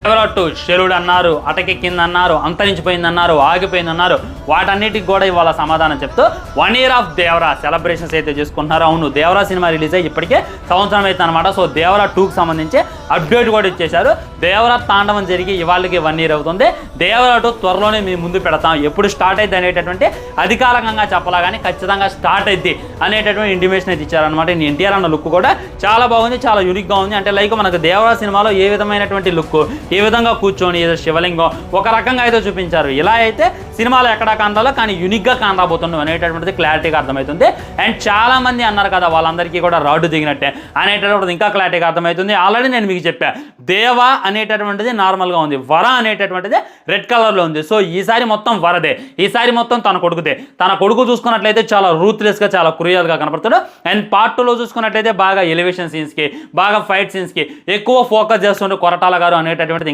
దేవరా 2 శరుడు అన్నారు, అటకెక్కిందన్నారు, అంతరించిపోయిందన్నారు, ఆగిపోయిందన్నారు. వాటన్నిటికి కూడా ఇవాళ సమాధానం చెప్తూ 1 year ఆఫ్ దేవరా సెలబ్రేషన్స్ అయితే చేసుకుంటున్నారు. అవును, దేవరా సినిమా రిలీజ్ అయ్యి ఇప్పటికే సంవత్సరం అయితే అనమాట. సో దేవరా 2కి సంబంధించి అప్డేట్ కూడా ఇచ్చేశారు. దేవరా తాండవం జరిగి ఇవాళకి 1 year అవుతుంది. దేవరా 2 త్వరలోనే మీ ముందు పెడతాం. ఎప్పుడు స్టార్ట్ అయింది అనేటటువంటి అధికారికంగా చెప్పలా కానీ ఖచ్చితంగా స్టార్ట్ అయింది అనేటటువంటి ఇంటిమేషన్ అయితే ఇచ్చారనమాట. ఎన్టీఆర్ అన్న లుక్ కూడా చాలా బాగుంది, చాలా యూనిక్గా ఉంది. అంటే లైక్ మనకు దేవరా సినిమాలో ఏ విధమైనటువంటి లుక్, ఏ విధంగా కూర్చొని ఏదో శివలింగం ఒక రకంగా అయితే చూపించారు. ఇలా అయితే సినిమాలో ఎక్కడా కాండాలో కానీ యూనిక్గా కానరాబోతున్నాం అనేటటువంటిది క్లారిటీగా అర్థమవుతుంది. అండ్ చాలా మంది అన్నారు కదా వాళ్ళందరికీ కూడా రాడ్డు దిగినట్టే అనేటటువంటిది ఇంకా క్లారిటీగా అర్థమవుతుంది. ఆల్రెడీ నేను మీకు చెప్పా, దేవ అనేటటువంటిది నార్మల్గా ఉంది, వర అనేటటువంటిది రెడ్ కలర్లో ఉంది. సో ఈసారి మొత్తం వరదే, ఈసారి మొత్తం తన కొడుకుదే. తన కొడుకు చూసుకున్నట్లయితే చాలా రూత్లెస్గా, చాలా క్రూయల్గా కనపడతాడు. అండ్ పార్ట్ 2లో చూసుకున్నట్లయితే బాగా ఎలివేషన్ సీన్స్కి, బాగా ఫైట్ సీన్స్కి ఎక్కువ ఫోకస్ చేస్తుండే కొరటాల గారు అనేటటువంటిది